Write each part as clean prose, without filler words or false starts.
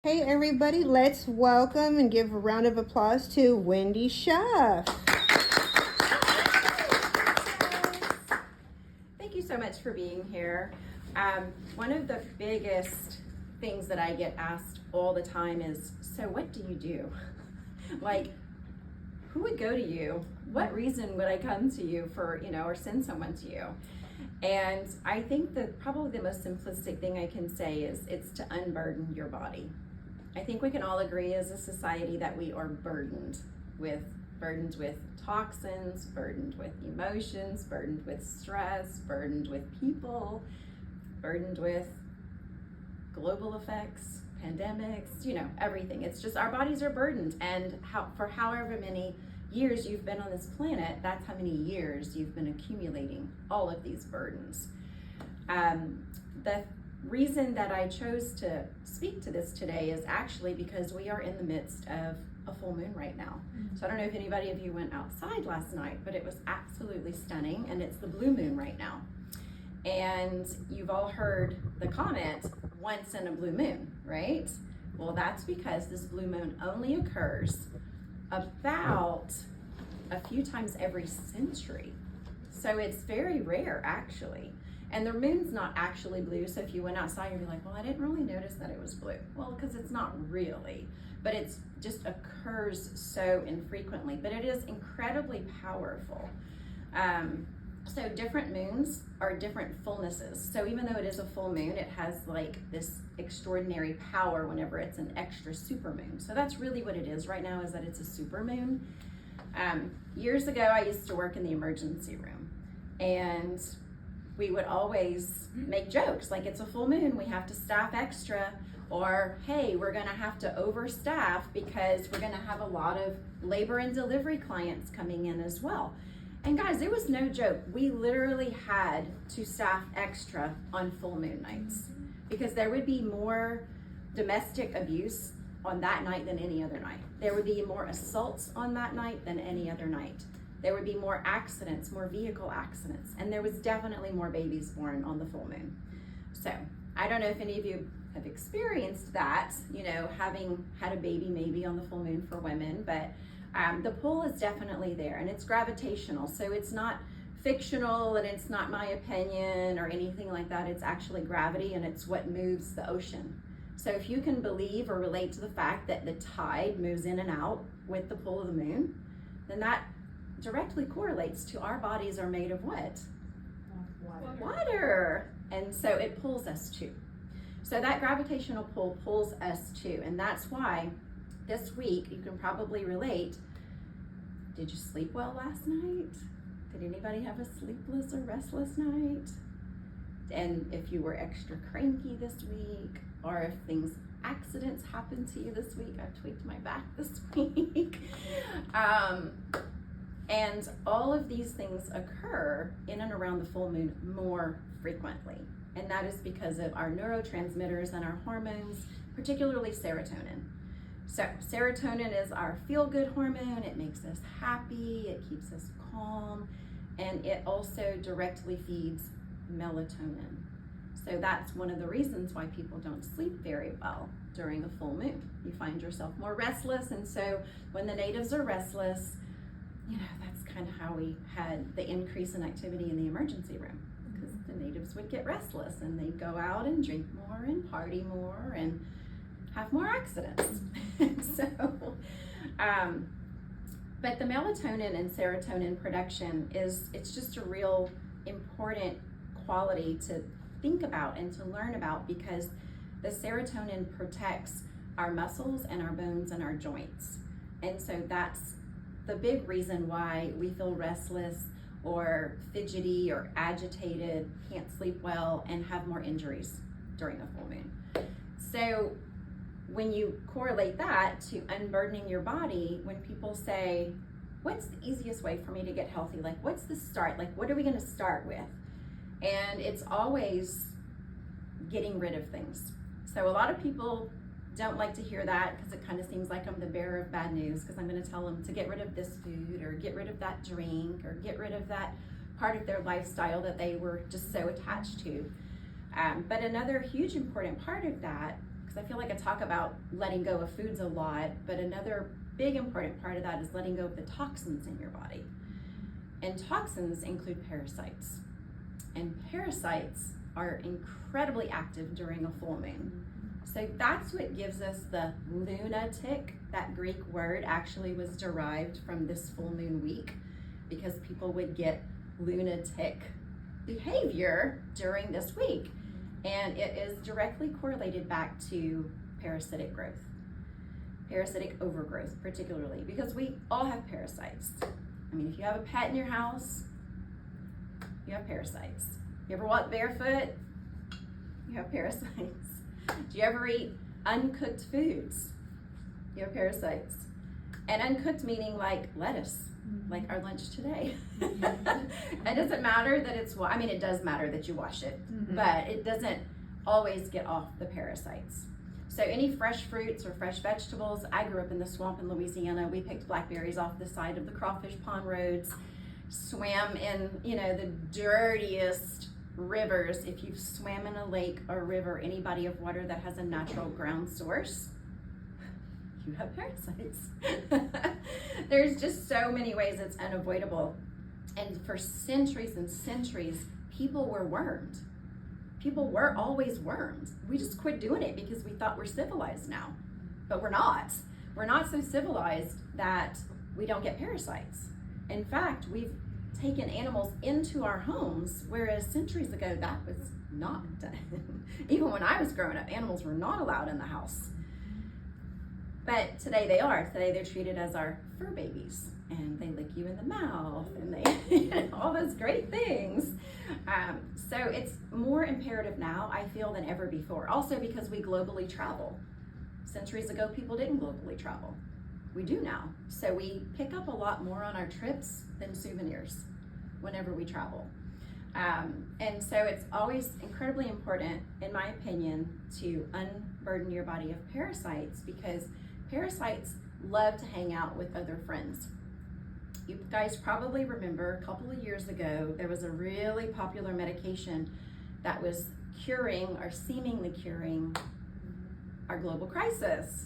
Hey everybody, let's welcome and give a round of applause to Wendy Shuff. Thank you so much for being here. One of the biggest things that I get asked all the time is, so what do you do? Like, who would go to you? What reason would I come to you for, or send someone to you? And I think that probably the most simplistic thing I can say is it's to unburden your body. I think we can all agree as a society that we are burdened with toxins, burdened with emotions, burdened with stress, burdened with people, burdened with global effects, pandemics, everything. It's just our bodies are burdened, and for however many years you've been on this planet, that's how many years you've been accumulating all of these burdens. The reason that I chose to speak to this today is actually because we are in the midst of a full moon right now. So I don't know if anybody of you went outside last night, but it was absolutely stunning, and it's the blue moon right now. And you've all heard the comment, once in a blue moon, right? Well, that's because this blue moon only occurs about a few times every century. So it's very rare, actually. And the moon's not actually blue, so if you went outside, you'd be like, well, I didn't really notice that it was blue. Well, because it's not really, but it just occurs so infrequently, but it is incredibly powerful. So different moons are different fullnesses. So even though it is a full moon, it has like this extraordinary power whenever it's an extra super moon. So that's really what it is right now, is that it's a super moon. Years ago, I used to work in the emergency room, and we would always make jokes like, it's a full moon, we have to staff extra, or hey, we're gonna have to overstaff because we're gonna have a lot of labor and delivery clients coming in as well. And guys, it was no joke. We literally had to staff extra on full moon nights because there would be more domestic abuse on that night than any other night. There would be more assaults on that night than any other night. There would be more accidents, more vehicle accidents, and there was definitely more babies born on the full moon. So I don't know if any of you have experienced that, having had a baby maybe on the full moon for women, but the pull is definitely there, and it's gravitational. So it's not fictional, and it's not my opinion or anything like that. It's actually gravity, and it's what moves the ocean. So if you can believe or relate to the fact that the tide moves in and out with the pull of the moon, then that directly correlates to our bodies are made of what? Water. And so it pulls us too. So that gravitational pull pulls us too. And that's why this week, you can probably relate. Did you sleep well last night? Did anybody have a sleepless or restless night? And if you were extra cranky this week, or if accidents happened to you this week, I tweaked my back this week. And all of these things occur in and around the full moon more frequently. And that is because of our neurotransmitters and our hormones, particularly serotonin. So serotonin is our feel-good hormone. It makes us happy, it keeps us calm, and it also directly feeds melatonin. So that's one of the reasons why people don't sleep very well during a full moon. You find yourself more restless, and so when the natives are restless, that's kind of how we had the increase in activity in the emergency room, because the natives would get restless and they'd go out and drink more and party more and have more accidents. But the melatonin and serotonin production it's just a real important quality to think about and to learn about, because the serotonin protects our muscles and our bones and our joints. And so that's the big reason why we feel restless or fidgety or agitated, can't sleep well, and have more injuries during a full moon. So when you correlate that to unburdening your body, when people say, what's the easiest way for me to get healthy? Like, what's the start? Like, what are we gonna start with? And it's always getting rid of things. So a lot of people don't like to hear that, because it kind of seems like I'm the bearer of bad news, because I'm going to tell them to get rid of this food or get rid of that drink or get rid of that part of their lifestyle that they were just so attached to. But another huge important part of that, because I feel like I talk about letting go of foods a lot, but another big important part of that is letting go of the toxins in your body. And toxins include parasites. And parasites are incredibly active during a full moon. So that's what gives us the lunatic. That Greek word actually was derived from this full moon week, because people would get lunatic behavior during this week. And it is directly correlated back to parasitic growth, parasitic overgrowth particularly, because we all have parasites. I mean, if you have a pet in your house, you have parasites. You ever walk barefoot? You have parasites. Do you ever eat uncooked foods? You have parasites. And uncooked meaning like lettuce, like our lunch today. It doesn't matter that it's, I mean, it does matter that you wash it, but it doesn't always get off the parasites. So any fresh fruits or fresh vegetables, I grew up in the swamp in Louisiana. We picked blackberries off the side of the crawfish pond roads, swam in, the dirtiest rivers. If you've swam in a lake or river, any body of water that has a natural ground source, you have parasites. There's just so many ways it's unavoidable. And for centuries and centuries, people were wormed. People were always wormed. We just quit doing it because we thought we're civilized now, but we're not. We're not so civilized that we don't get parasites. In fact, we've taken animals into our homes, whereas centuries ago that was not done. Even when I was growing up, animals were not allowed in the house. But today they are. Today they're treated as our fur babies, and they lick you in the mouth, and they all those great things. So it's more imperative now, I feel, than ever before. Also because we globally travel. Centuries ago, people didn't globally travel. We do now. So we pick up a lot more on our trips than souvenirs whenever we travel. And so it's always incredibly important, in my opinion, to unburden your body of parasites, because parasites love to hang out with other friends. You guys probably remember a couple of years ago, there was a really popular medication that was curing, or seemingly curing, our global crisis.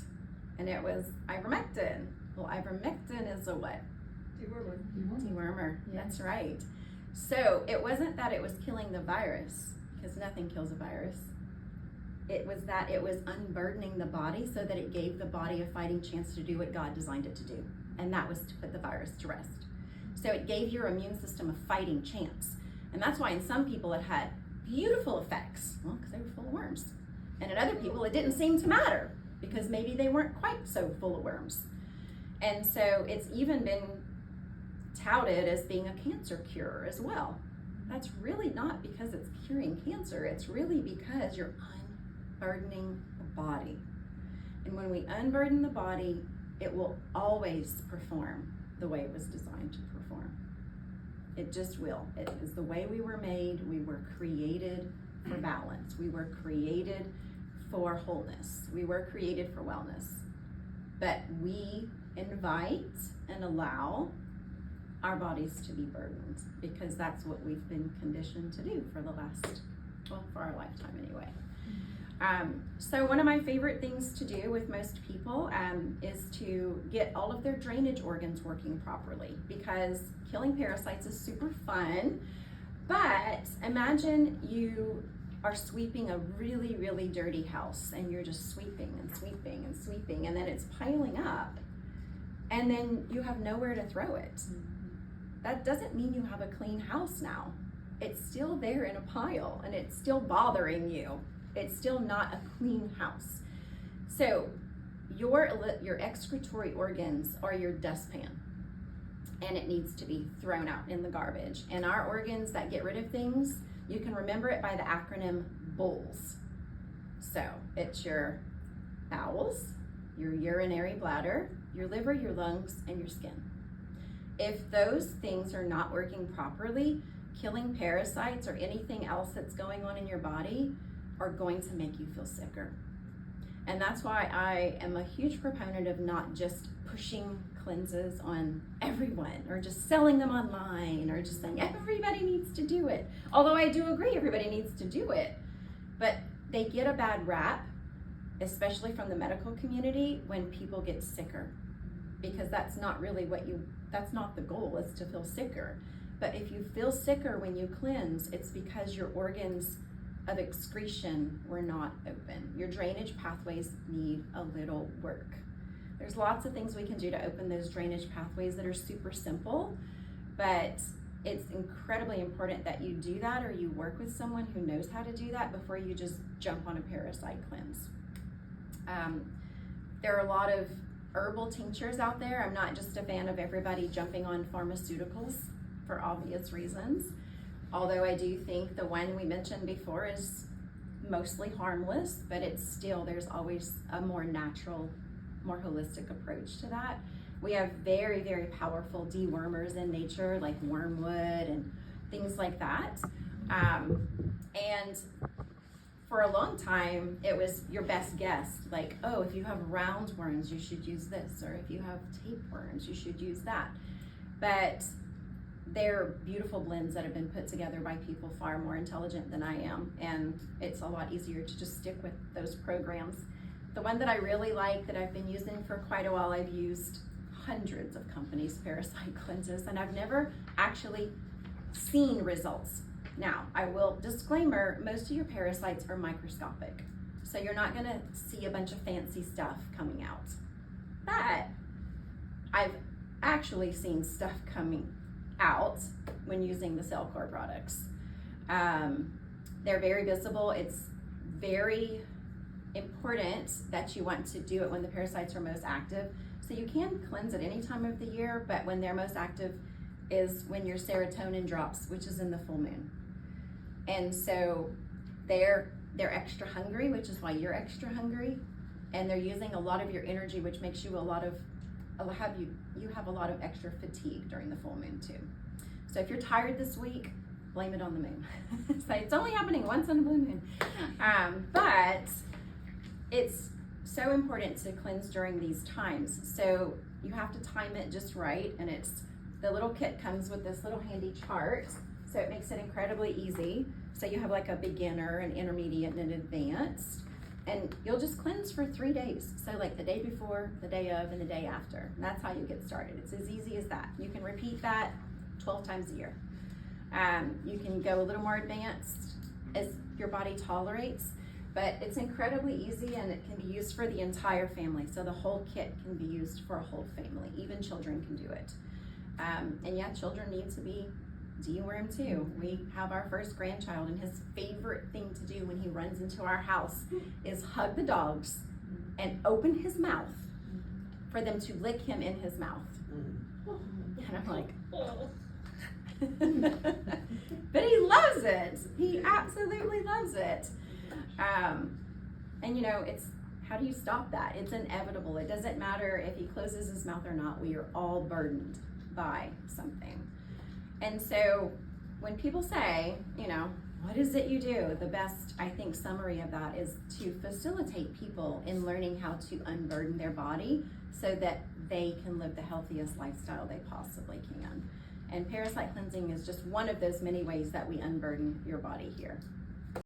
And it was ivermectin. Well, ivermectin is a what? Dewormer. Yeah. That's right. So it wasn't that it was killing the virus, because nothing kills a virus. It was that it was unburdening the body so that it gave the body a fighting chance to do what God designed it to do. And that was to put the virus to rest. So it gave your immune system a fighting chance. And that's why in some people it had beautiful effects. Well, because they were full of worms. And in other people it didn't seem to matter, because maybe they weren't quite so full of worms. And so it's even been touted as being a cancer cure as well. That's really not because it's curing cancer. It's really because you're unburdening the body. And when we unburden the body, it will always perform the way it was designed to perform. It just will. It is the way we were made. We were created for balance. We were created for wholeness. We were created for wellness. But we invite and allow our bodies to be burdened, because that's what we've been conditioned to do for the last, well, for our lifetime anyway. So one of my favorite things to do with most people is to get all of their drainage organs working properly, because killing parasites is super fun. But imagine you are sweeping a really, really dirty house, and you're just sweeping and sweeping and sweeping, and then it's piling up, and then you have nowhere to throw it. That doesn't mean you have a clean house now. It's still there in a pile, and it's still bothering you. It's still not a clean house. So your excretory organs are your dustpan, and it needs to be thrown out in the garbage. And our organs that get rid of things, you can remember it by the acronym BOWLS. So it's your bowels, your urinary bladder, your liver, your lungs, and your skin. If those things are not working properly, killing parasites or anything else that's going on in your body are going to make you feel sicker. And that's why I am a huge proponent of not just pushing cleanses on everyone, or just selling them online, or just saying everybody needs to do it. Although I do agree everybody needs to do it, but they get a bad rap especially from the medical community, when people get sicker, because that's not really that's not the goal, is to feel sicker. But if you feel sicker when you cleanse, it's because your organs of excretion were not open. Your drainage pathways need a little work. There's lots of things we can do to open those drainage pathways that are super simple, but it's incredibly important that you do that, or you work with someone who knows how to do that before you just jump on a parasite cleanse. There are a lot of herbal tinctures out there. I'm not just a fan of everybody jumping on pharmaceuticals for obvious reasons. Although I do think the one we mentioned before is mostly harmless, but it's still, there's always a more natural, more holistic approach to that. We have very, very powerful dewormers in nature, like wormwood and things like that. And for a long time, it was your best guess. Like, oh, if you have roundworms, you should use this. Or if you have tapeworms, you should use that. But they're beautiful blends that have been put together by people far more intelligent than I am. And it's a lot easier to just stick with those programs. The one that I really like, that I've been using for quite a while, I've used hundreds of companies' parasite cleanses, and I've never actually seen results. Now, I will disclaimer, most of your parasites are microscopic, so you're not gonna see a bunch of fancy stuff coming out. But I've actually seen stuff coming out when using the Cellcore products. They're very visible. It's very important that you want to do it when the parasites are most active. So you can cleanse at any time of the year, but when they're most active is when your serotonin drops, which is in the full moon. And so they're extra hungry, which is why you're extra hungry, and they're using a lot of your energy, which makes you you have a lot of extra fatigue during the full moon too. So if you're tired this week, blame it on the moon. So it's only happening once on a blue moon. But it's so important to cleanse during these times. So you have to time it just right, and the little kit comes with this little handy chart, so it makes it incredibly easy. So you have like a beginner, an intermediate, and an advanced, and you'll just cleanse for 3 days. So like the day before, the day of, and the day after. And that's how you get started. It's as easy as that. You can repeat that 12 times a year. You can go a little more advanced as your body tolerates, but it's incredibly easy, and it can be used for the entire family. So the whole kit can be used for a whole family. Even children can do it. And yeah, children need to be dewormed too. We have our first grandchild, and his favorite thing to do when he runs into our house is hug the dogs and open his mouth for them to lick him in his mouth. And I'm like, oh. But he loves it. He absolutely loves it. And you know, how do you stop that? It's inevitable. It doesn't matter if he closes his mouth or not. We are all burdened by something. And so when people say, you know, what is it you do? The best, I think, summary of that is to facilitate people in learning how to unburden their body so that they can live the healthiest lifestyle they possibly can. And parasite cleansing is just one of those many ways that we unburden your body here.